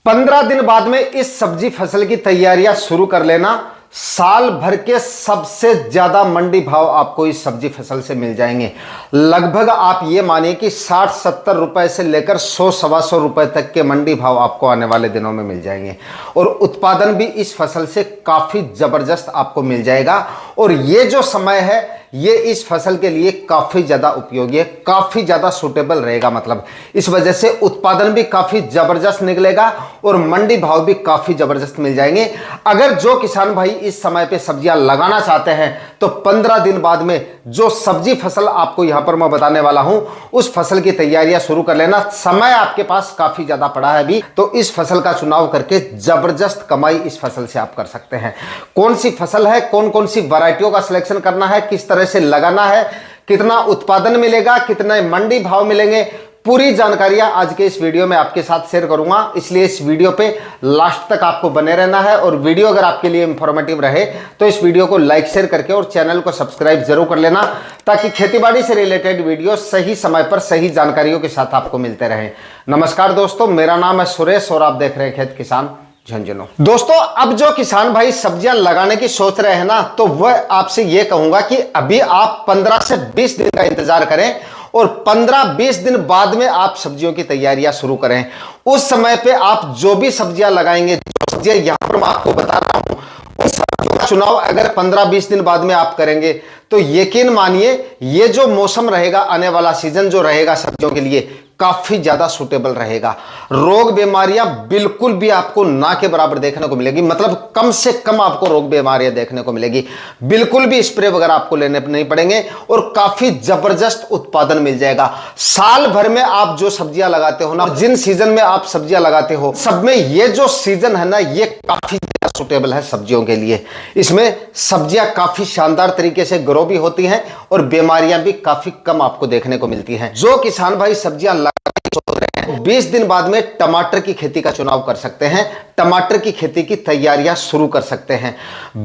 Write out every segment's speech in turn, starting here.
15 दिन बाद में इस सब्जी फसल की तैयारियां शुरू कर लेना। साल भर के सबसे ज्यादा मंडी भाव आपको इस सब्जी फसल से मिल जाएंगे। लगभग आप ये मानिए कि 60-70 रुपए से लेकर 100-125 रुपए तक के मंडी भाव आपको आने वाले दिनों में मिल जाएंगे और उत्पादन भी इस फसल से काफी जबरदस्त आपको मिल जाएगा। और ये जो समय है ये इस फसल के लिए काफी ज्यादा उपयोगी है, काफी ज्यादा सूटेबल रहेगा। मतलब इस वजह से उत्पादन भी काफी जबरदस्त निकलेगा और मंडी भाव भी काफी जबरदस्त मिल जाएंगे। अगर जो किसान भाई इस समय पे सब्जियां लगाना चाहते हैं तो 15 दिन बाद में जो सब्जी फसल आपको यहां पर मैं बताने वाला हूं उस फसल की तैयारियां शुरू कर लेना। समय आपके पास काफी ज्यादा पड़ा है अभी, तो इस फसल का चुनाव करके जबरदस्त कमाई इस फसल से आप कर सकते हैं। कौन सी फसल है, कौन कौन सी वैरायटियों का सिलेक्शन करना है, किस तरह से लगाना है, कितना उत्पादन मिलेगा, कितने मंडी भाव मिलेंगे, पूरी जानकारियां आज के इस वीडियो में आपके साथ शेयर करूंगा। इसलिए इस वीडियो पे लास्ट तक आपको बने रहना है और वीडियो अगर आपके लिए इंफॉर्मेटिव रहे तो इस वीडियो को लाइक शेयर करके और चैनल को सब्सक्राइब जरूर कर लेना, ताकि खेतीबाड़ी से रिलेटेड वीडियो सही समय पर सही जानकारियों के साथ आपको मिलते रहे। नमस्कार दोस्तों, मेरा नाम है सुरेश और आप देख रहे हैं खेत किसान झुंझुनू। दोस्तों, अब जो किसान भाई सब्जियां लगाने की सोच रहे हैं ना, तो वह आपसे यह कहूंगा कि अभी आप 15 से 20 दिन का इंतजार करें और 15-20 दिन बाद में आप सब्जियों की तैयारियां शुरू करें। उस समय पे आप जो भी सब्जियां लगाएंगे, जो सब्जियां यहां पर मैं आपको बता रहा हूं, उस सब्जियों का चुनाव अगर 15-20 दिन बाद में आप करेंगे तो यकीन मानिए ये जो मौसम रहेगा, आने वाला सीजन जो रहेगा सब्जियों के लिए काफी ज्यादा सूटेबल रहेगा। रोग बीमारियां बिल्कुल भी आपको ना के बराबर देखने को मिलेगी, मतलब कम से कम आपको रोग बीमारियां देखने को मिलेगी। बिल्कुल भी स्प्रे वगैरह आपको लेने नहीं पड़ेंगे और काफी जबरदस्त उत्पादन मिल जाएगा। साल भर में आप जो सब्जियां लगाते हो ना, जिन सीजन में आप सब्जियां लगाते हो, सब में ये जो सीजन है ना, ये काफी सूटेबल है सब्जियों के लिए। इसमें सब्जियां काफी शानदार तरीके से ग्रो भी होती हैं और बीमारियां भी काफी कम आपको देखने को मिलती हैं। जो किसान भाई सब्जियां लगाने की सोच रहे हैं, 20 दिन बाद में टमाटर की खेती का चुनाव कर सकते हैं, टमाटर की खेती की तैयारियां शुरू कर सकते हैं।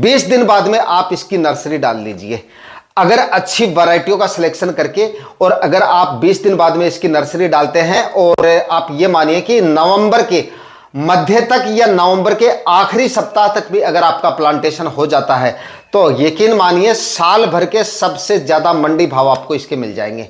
20 दिन बाद में आप इसकी नर्सरी डाल लीजिए। अगर अच्छी वैरायटियों का सिलेक्शन करके और अगर आप 20 दिन बाद में इसकी नर्सरी डालते हैं और आप ये मानिए कि नवंबर के मध्य तक या नवंबर के आखिरी सप्ताह तक भी अगर आपका प्लांटेशन हो जाता है तो यकीन मानिए साल भर के सबसे ज्यादा मंडी भाव आपको इसके मिल जाएंगे।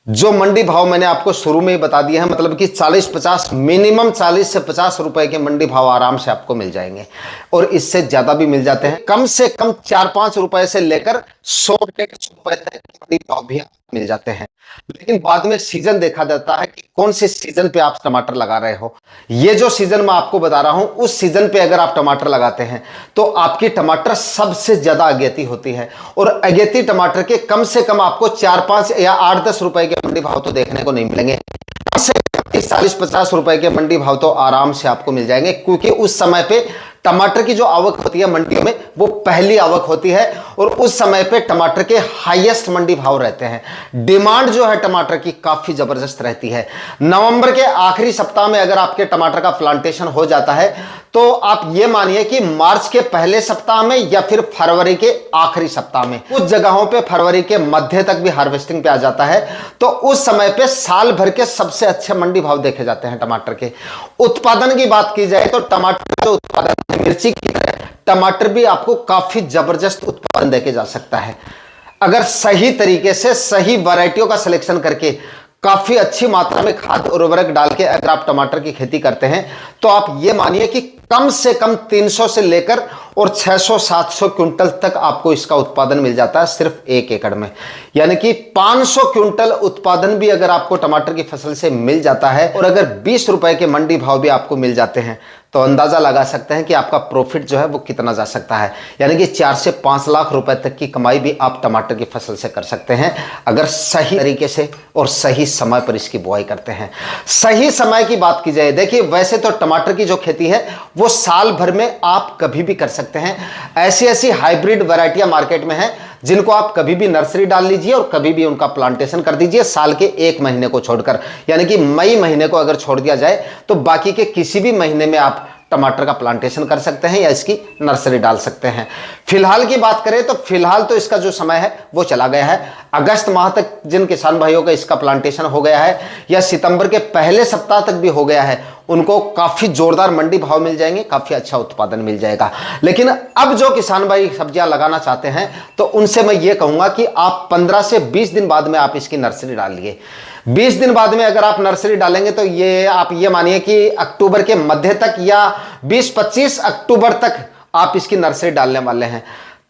जो मंडी भाव मैंने आपको शुरू में ही बता दिया है, मतलब कि 40-50, मिनिमम 40 से 50 रुपए के मंडी भाव आराम से आपको मिल जाएंगे और इससे ज्यादा भी मिल जाते हैं। कम से कम 4-5 रुपए से लेकर 100 रुपए तक के मंडी भाव भी मिल जाते हैं। लेकिन बाद में सीजन देखा जाता है कि कौन से सीजन पे आप टमाटर लगा रहे हो। ये जो सीजन मैं आपको बता रहा हूं, उस सीजन पे अगर आप टमाटर लगाते हैं तो आपकी टमाटर सबसे ज्यादा अगेती होती है और अगेती टमाटर के कम से कम आपको 4-5 या 8-10 रुपए के मंडी भाव तो देखने को नहीं मिलेंगे। 40-50 रुपए के मंडी भाव तो आराम से आपको मिल जाएंगे, क्योंकि उस समय पे टमाटर की जो आवक होती है मंडियों में वो पहली आवक होती है और उस समय पे टमाटर के हाईएस्ट मंडी भाव रहते हैं। डिमांड जो है टमाटर की काफी जबरदस्त रहती है। नवंबर के आखिरी सप्ताह में अगर आपके टमाटर का प्लांटेशन हो जाता है तो आप ये मानिए कि मार्च के पहले सप्ताह में या फिर फरवरी के आखिरी सप्ताह में, कुछ जगहों पे फरवरी के मध्य तक भी हार्वेस्टिंग पे आ जाता है, तो उस समय पे साल भर के सबसे अच्छे मंडी भाव देखे जाते हैं टमाटर के। उत्पादन की बात की जाए तो टमाटर जो उत्पादन, मिर्ची की तरह टमाटर भी आपको काफी जबरदस्त उत्पादन देके जा सकता है। अगर सही तरीके से सही वैरायटियों का सिलेक्शन करके काफी अच्छी मात्रा में खाद और उर्वरक डाल के अगर आप टमाटर की खेती करते हैं तो आप ये मानिए कि कम से कम 300 से लेकर और 600-700 क्विंटल तक आपको इसका उत्पादन मिल जाता है सिर्फ 1 एकड़ में। यानी कि 500 क्विंटल उत्पादन भी अगर आपको टमाटर की फसल से मिल जाता है और अगर 20 रुपए के मंडी भाव भी आपको मिल जाते हैं तो अंदाजा लगा सकते हैं कि आपका प्रॉफिट जो है वो कितना जा सकता है। यानी कि 4 से 5 लाख रुपए तक की कमाई भी आप टमाटर की फसल से कर सकते हैं अगर सही तरीके से और सही समय पर इसकी बुआई करते हैं। सही समय की बात की जाए, देखिए वैसे तो टमाटर की जो खेती है वो साल भर में आप कभी भी कर सकते हैं। ऐसी ऐसी हाइब्रिड वैरायटियां मार्केट में हैं जिनको आप कभी भी नर्सरी डाल लीजिए और कभी भी उनका प्लांटेशन कर दीजिए, साल के 1 महीने को छोड़कर। यानी कि मई महीने को अगर छोड़ दिया जाए तो बाकी के किसी भी महीने में आप टमाटर का प्लांटेशन कर सकते हैं या इसकी नर्सरी डाल सकते हैं। फिलहाल की बात करें तो फिलहाल तो इसका जो समय है वो चला गया है। अगस्त माह तक जिन किसान भाइयों का इसका प्लांटेशन हो गया है या सितंबर के पहले सप्ताह तक भी हो गया है, उनको काफी जोरदार मंडी भाव मिल जाएंगे, काफी अच्छा उत्पादन मिल जाएगा। लेकिन अब जो किसान भाई सब्जियां लगाना चाहते हैं तो उनसे मैं ये कहूंगा कि आप 15 से 20 दिन बाद में आप इसकी नर्सरी डालिए। 20 दिन बाद में अगर आप नर्सरी डालेंगे तो ये आप ये मानिए कि अक्टूबर के मध्य तक या 20-25 अक्टूबर तक आप इसकी नर्सरी डालने वाले हैं।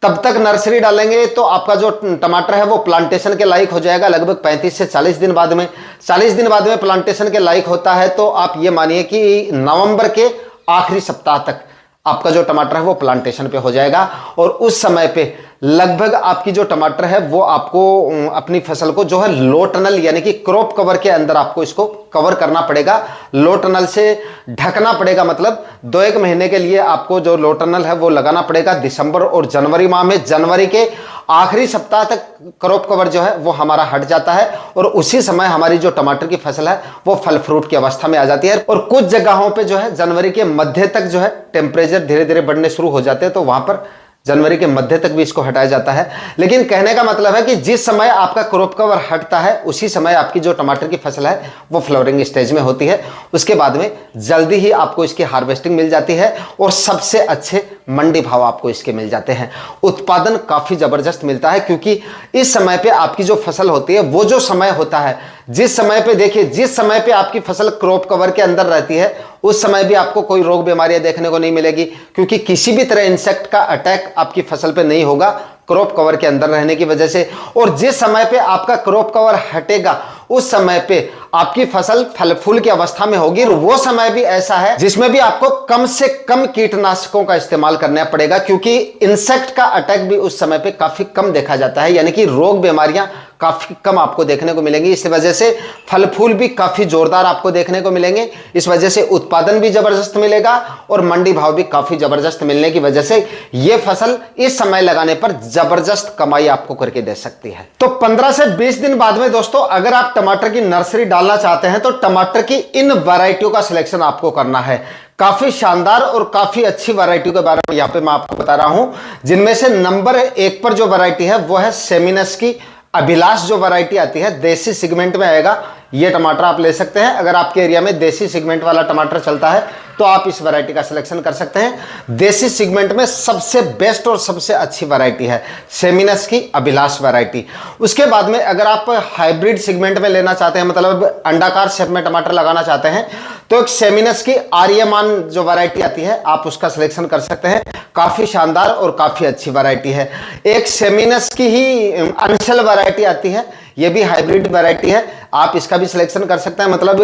तब तक नर्सरी डालेंगे तो आपका जो टमाटर है वो प्लांटेशन के लायक हो जाएगा लगभग 35 से 40 दिन बाद में। 40 दिन बाद में प्लांटेशन के लायक होता है तो आप ये मानिए कि नवंबर के आखिरी सप्ताह तक आपका जो टमाटर है वो प्लांटेशन पे हो जाएगा। और उस समय पे लगभग आपकी जो टमाटर है वो आपको अपनी फसल को जो है लो टनल यानी कि क्रॉप कवर के अंदर आपको इसको कवर करना पड़ेगा, लो टनल से ढकना पड़ेगा। मतलब 2-1 महीने के लिए आपको जो लो टनल है वो लगाना पड़ेगा। दिसंबर और जनवरी माह में जनवरी के आखिरी सप्ताह तक क्रॉप कवर जो है वो हमारा हट जाता है और उसी समय हमारी जो टमाटर की फसल है वो फल फ्रूट की अवस्था में आ जाती है। और कुछ जगहों पे जो है जनवरी के मध्य तक जो है टेम्परेचर धीरे धीरे बढ़ने शुरू हो जाते हैं तो वहां पर जनवरी के मध्य तक भी इसको हटाया जाता है। लेकिन कहने का मतलब है कि जिस समय आपका क्रॉप कवर हटता है उसी समय आपकी जो टमाटर की फसल है वो फ्लावरिंग स्टेज में होती है। उसके बाद में जल्दी ही आपको इसकी हार्वेस्टिंग मिल जाती है और सबसे अच्छे मंडी भाव आपको इसके मिल जाते हैं। उत्पादन काफी जबरदस्त मिलता है क्योंकि इस समय पे आपकी जो फसल होती है वो जो समय होता है, जिस समय पे देखिए जिस समय पे आपकी फसल क्रॉप कवर के अंदर रहती है उस समय भी आपको कोई रोग बीमारियां देखने को नहीं मिलेगी क्योंकि किसी भी तरह इंसेक्ट का अटैक आपकी फसल पे नहीं होगा क्रॉप कवर के अंदर रहने की वजह से। और जिस समय पे आपका क्रॉप कवर हटेगा उस समय पे आपकी फसल फल फूल की अवस्था में होगी। वो समय भी ऐसा है जिसमें भी आपको कम से कम कीटनाशकों का इस्तेमाल करना पड़ेगा क्योंकि इंसेक्ट का अटैक भी उस समय पे काफी कम देखा जाता है, यानी कि रोग बीमारियां काफी कम आपको देखने को मिलेंगी। इस वजह से फल फूल भी काफी जोरदार आपको देखने को मिलेंगे। इस वजह से उत्पादन भी जबरदस्त मिलेगा और मंडी भाव भी काफी जबरदस्त मिलने की वजह से यह फसल इस समय लगाने पर जबरदस्त कमाई आपको करके दे सकती है। तो 15 से 20 दिन बाद में दोस्तों अगर आप टमाटर की नर्सरी डालना चाहते हैं तो टमाटर की इन वैरायटियों का सिलेक्शन आपको करना है। काफी शानदार और काफी अच्छी वैरायटी के बारे में यहां पे मैं आपको बता रहा हूं, जिनमें से नंबर 1 पर जो वैरायटी है वो है सेमिनस की अभिलाष। जो वैरायटी आती है देसी सेगमेंट में आएगा, ये टमाटर आप ले सकते हैं। अगर आपके एरिया में देसी सेगमेंट वाला टमाटर चलता है तो आप इस वैरायटी का सिलेक्शन कर सकते हैं। देसी सेगमेंट में सबसे बेस्ट और सबसे अच्छी वैरायटी है सेमिनस की अभिलाष वैरायटी। उसके बाद में अगर आप हाइब्रिड सेगमेंट में लेना चाहते हैं, मतलब अंडाकार शेप में टमाटर लगाना चाहते हैं, तो एक सेमिनस की आर्यमान जो वैरायटी आती है आप उसका सिलेक्शन कर सकते हैं। काफी शानदार और काफी अच्छी वैरायटी है। एक सेमिनस की ही अंशल वैरायटी आती है, ये भी हाइब्रिड वैरायटी है, आप इसका भी सिलेक्शन कर सकते हैं। मतलब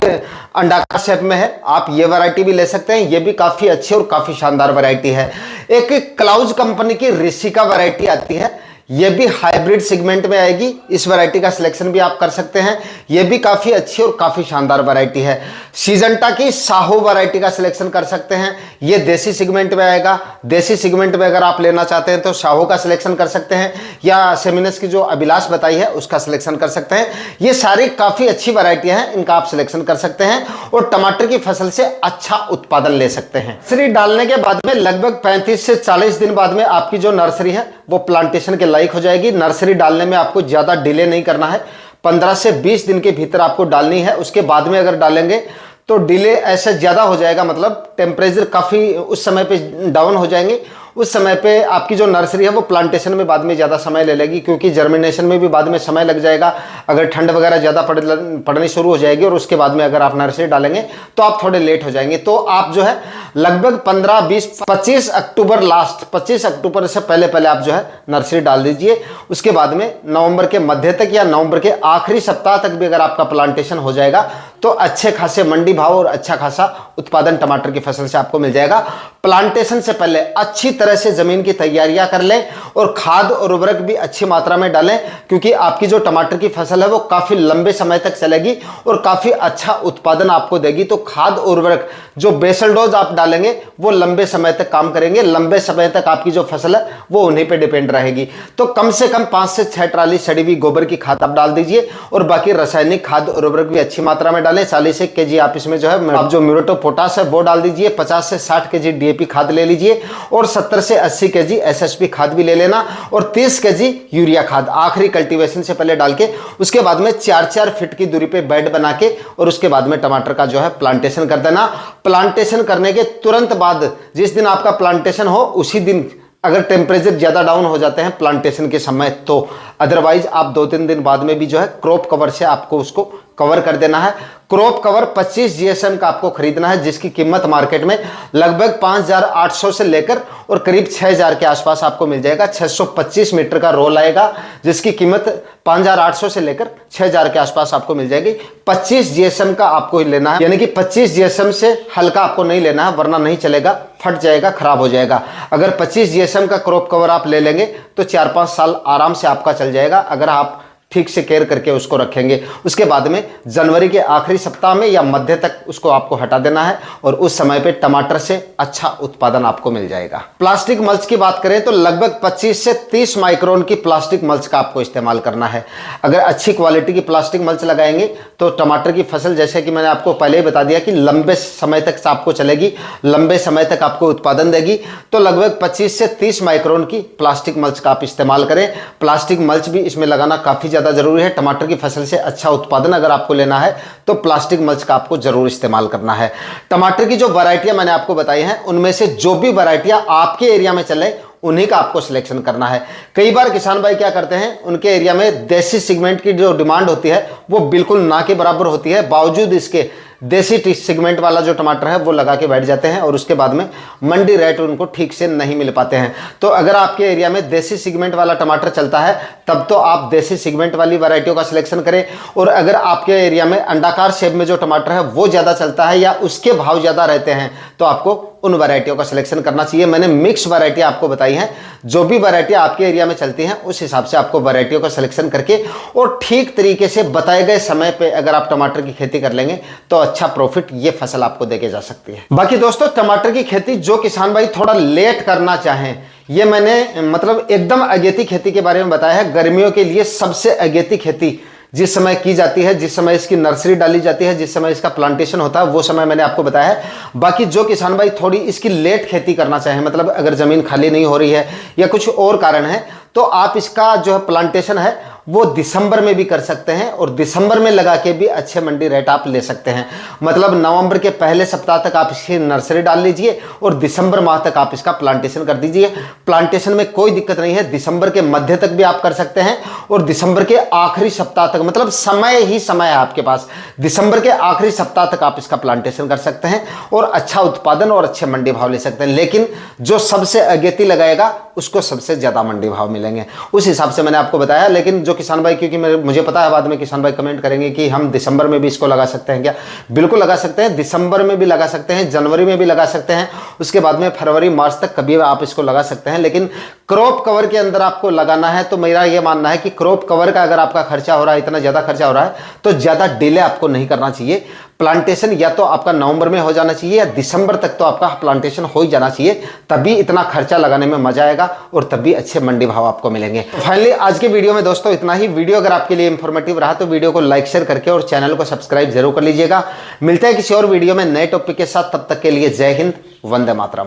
अंडाकार शेप में है, आप ये वैरायटी भी ले सकते हैं, ये भी काफी अच्छी और काफी शानदार वैरायटी है। एक क्लाउज कंपनी की ऋषिका वैरायटी आती है, ये भी हाइब्रिड सेगमेंट में आएगी, इस वैरायटी का सिलेक्शन भी आप कर सकते हैं। ये भी काफी अच्छी और काफी शानदार वैरायटी है। सीजंटा की साहू वैरायटी का सिलेक्शन कर सकते हैं, ये देसी सेगमेंट में आएगा। देसी सेगमेंट में अगर आप लेना चाहते हैं तो साहू का सिलेक्शन कर सकते हैं या सेमिनस की जो अभिलाष बताई है उसका सिलेक्शन कर सकते हैं। ये सारी काफी अच्छी वैरायटियां हैं, इनका आप सिलेक्शन कर सकते हैं और टमाटर की फसल से अच्छा उत्पादन ले सकते हैं। नर्सरी डालने के बाद में लगभग 35 से 40 दिन बाद में आपकी जो नर्सरी है वो प्लांटेशन के लायक हो जाएगी। नर्सरी डालने में आपको ज्यादा डिले नहीं करना है, 15 से 20 दिन के भीतर आपको डालनी है। उसके बाद में अगर डालेंगे तो डिले ऐसे ज्यादा हो जाएगा, मतलब टेम्परेचर काफी उस समय पे डाउन हो जाएंगे। उस समय पे आपकी जो नर्सरी है वो प्लांटेशन में बाद में ज़्यादा समय ले लेगी क्योंकि जर्मिनेशन में भी बाद में समय लग जाएगा। अगर ठंड वगैरह ज़्यादा पड़नी शुरू हो जाएगी और उसके बाद में अगर आप नर्सरी डालेंगे तो आप थोड़े लेट हो जाएंगे। तो आप जो है लगभग 15, 20, 25 अक्टूबर लास्ट 25 अक्टूबर से पहले पहले आप जो है नर्सरी डाल दीजिए। उसके बाद में नवंबर के मध्य तक या नवंबर के आखिरी सप्ताह तक भी अगर आपका प्लांटेशन हो जाएगा तो अच्छे खासे मंडी भाव और अच्छा खासा उत्पादन टमाटर की फसल से आपको मिल जाएगा। प्लांटेशन से पहले अच्छी तरह से जमीन की तैयारियां कर लें और खाद और उर्वरक भी अच्छी मात्रा में डालें क्योंकि आपकी जो टमाटर की फसल है वो काफी लंबे समय तक चलेगी और काफी अच्छा उत्पादन आपको देगी। तो खाद उर्वरक जो बेसल डोज आप डालेंगे वो लंबे समय तक काम करेंगे, लंबे समय तक आपकी जो फसल है वो उन्हीं पे डिपेंड रहेगी। तो कम से कम 5 से 6 ट्राली सड़ी हुई गोबर की खाद आप डाल दीजिए और बाकी रासायनिक खाद और उर्वरक भी अच्छी मात्रा में डालें, 40 kg आप इसमें जो है आप जो म्यूरेट ऑफ पोटाश है वो डाल दीजिए, 50 से 60 kg डीएपी खाद ले लीजिए और 70 से 80 kg एसएसपी खाद भी ले लेना और 30 kg यूरिया खाद आखिरी कल्टीवेशन से पहले डाल के उसके बाद में 4-4 फीट की दूरी पे बेड बना के और उसके बाद में टमाटर का जो है प्लांटेशन कर देना। प्लांटेशन करने के तुरंत बाद जिस दिन आपका प्लांटेशन हो उसी दिन अगर टेम्परेचर ज्यादा डाउन हो जाते हैं प्लांटेशन के समय तो अदरवाइज आप 2-3 दिन बाद में भी जो है क्रॉप कवर से आपको उसको कवर कर देना है। क्रॉप कवर 25 जीएसएम का आपको खरीदना है जिसकी कीमत मार्केट में लगभग 5,800 से लेकर और करीब 6,000 के आसपास आपको मिल जाएगा। 625 मीटर का रोल आएगा जिसकी कीमत 5,800 से लेकर 6,000 के आसपास आपको मिल जाएगी। 25 जीएसएम का आपको लेना है, यानी कि 25 जीएसएम से हल्का आपको नहीं लेना है वरना नहीं चलेगा, फट जाएगा, खराब हो जाएगा। अगर 25 जीएसएम का क्रॉप कवर आप ले लेंगे तो 4-5 साल आराम से आपका चल जाएगा अगर आप ठीक से केयर करके उसको रखेंगे। उसके बाद में जनवरी के आखिरी सप्ताह में या मध्य तक उसको आपको हटा देना है और उस समय पे टमाटर से अच्छा उत्पादन आपको मिल जाएगा। प्लास्टिक मल्च की बात करें तो लगभग 25 से 30 माइक्रोन की प्लास्टिक मल्च का आपको इस्तेमाल करना है। अगर अच्छी क्वालिटी की प्लास्टिक मल्च लगाएंगे तो टमाटर की फसल जैसे कि मैंने आपको पहले ही बता दिया कि लंबे समय तक आपको चलेगी, लंबे समय तक आपको उत्पादन देगी। तो लगभग 25 से 30 माइक्रोन की प्लास्टिक मल्च का आप इस्तेमाल करें। प्लास्टिक मल्च भी इसमें लगाना काफी ज्यादा जरूरी है। टमाटर की फसल से अच्छा उत्पादन अगर आपको लेना है तो प्लास्टिक मल्च का आपको जरूर इस्तेमाल करना है। टमाटर की जो वैरायटियां मैंने आपको बताई हैं उनमें से जो भी वैरायटियां आपके एरिया में चले उन्हीं का आपको सिलेक्शन करना है। कई बार किसान भाई क्या करते हैं, उनके एरिया में देसी सेगमेंट की जो डिमांड होती है वो बिल्कुल ना के बराबर होती है, बावजूद इसके देसी सेगमेंट वाला जो टमाटर है वो लगा के बैठ जाते हैं और उसके बाद में मंडी रेट उनको ठीक से नहीं मिल पाते हैं। तो अगर आपके एरिया में देसी सेगमेंट वाला टमाटर चलता है तब तो आप देसी सेगमेंट वाली वैरायटियों का सिलेक्शन करें, और अगर आपके एरिया में अंडाकार शेप में जो टमाटर है वो ज़्यादा चलता है या उसके भाव ज़्यादा रहते हैं तो आपको उन वैरायटियों का सिलेक्शन करना चाहिए। मैंने मिक्स वैरायटी आपको बताई हैं, जो भी वैरायटी आपके एरिया में चलती हैं उस हिसाब से आपको वैरायटियों का सिलेक्शन करके और ठीक तरीके से बताए गए समय पे अगर आप टमाटर की खेती कर लेंगे तो अच्छा प्रॉफिट ये फसल आपको देके जा सकती है। बाकी दोस्तों टमाटर की खेती जो किसान भाई थोड़ा लेट करना चाहें, ये मैंने मतलब एकदम अगेती खेती के बारे में बताया है। गर्मियों के लिए सबसे अगेती खेती जिस समय की जाती है, जिस समय इसकी नर्सरी डाली जाती है, जिस समय इसका प्लांटेशन होता है वो समय मैंने आपको बताया है। बाकी जो किसान भाई थोड़ी इसकी लेट खेती करना चाहें, मतलब अगर जमीन खाली नहीं हो रही है या कुछ और कारण है तो आप इसका जो है प्लांटेशन है वो दिसंबर में भी कर सकते हैं और दिसंबर में लगा के भी अच्छे मंडी रेट आप ले सकते हैं। मतलब नवंबर के पहले सप्ताह तक आप इसकी नर्सरी डाल लीजिए और दिसंबर माह तक आप इसका प्लांटेशन कर दीजिए। प्लांटेशन में कोई दिक्कत नहीं है, दिसंबर के मध्य तक भी आप कर सकते हैं और दिसंबर के आखिरी सप्ताह तक, मतलब समय ही समय है आपके पास, दिसंबर के आखिरी सप्ताह तक आप इसका प्लांटेशन कर सकते हैं और अच्छा उत्पादन और अच्छे मंडी भाव ले सकते हैं। लेकिन जो सबसे अगेती लगाएगा उसको सबसे ज्यादा मंडी भाव मिलेंगे, उस हिसाब से मैंने आपको बताया। लेकिन जो किसान भाई, क्योंकि मुझे पता है बाद में किसान भाई कमेंट करेंगे कि हम दिसंबर में भी इसको लगा सकते हैं क्या, बिल्कुल लगा सकते हैं। दिसंबर में भी लगा सकते हैं, जनवरी में भी लगा सकते हैं, उसके बाद में फरवरी मार्च तक कभी आप इसको लगा सकते हैं। लेकिन क्रॉप कवर के अंदर आपको लगाना है तो मेरा यह मानना है कि क्रॉप कवर का अगर आपका खर्चा हो रहा है, इतना ज्यादा खर्चा हो रहा है तो ज्यादा डिले आपको नहीं करना चाहिए। प्लांटेशन या तो आपका नवंबर में हो जाना चाहिए या दिसंबर तक तो आपका प्लांटेशन हो ही जाना चाहिए, तभी इतना खर्चा लगाने में मजा आएगा और तभी अच्छे मंडी भाव आपको मिलेंगे। फाइनली आज के वीडियो में दोस्तों इतना ही। वीडियो अगर आपके लिए इंफॉर्मेटिव रहा तो वीडियो को लाइक शेयर करके और चैनल को सब्सक्राइब जरूर कर लीजिएगा। मिलते हैं किसी और वीडियो में नए टॉपिक के साथ, तब तक के लिए जय हिंद, वंदे मातरम।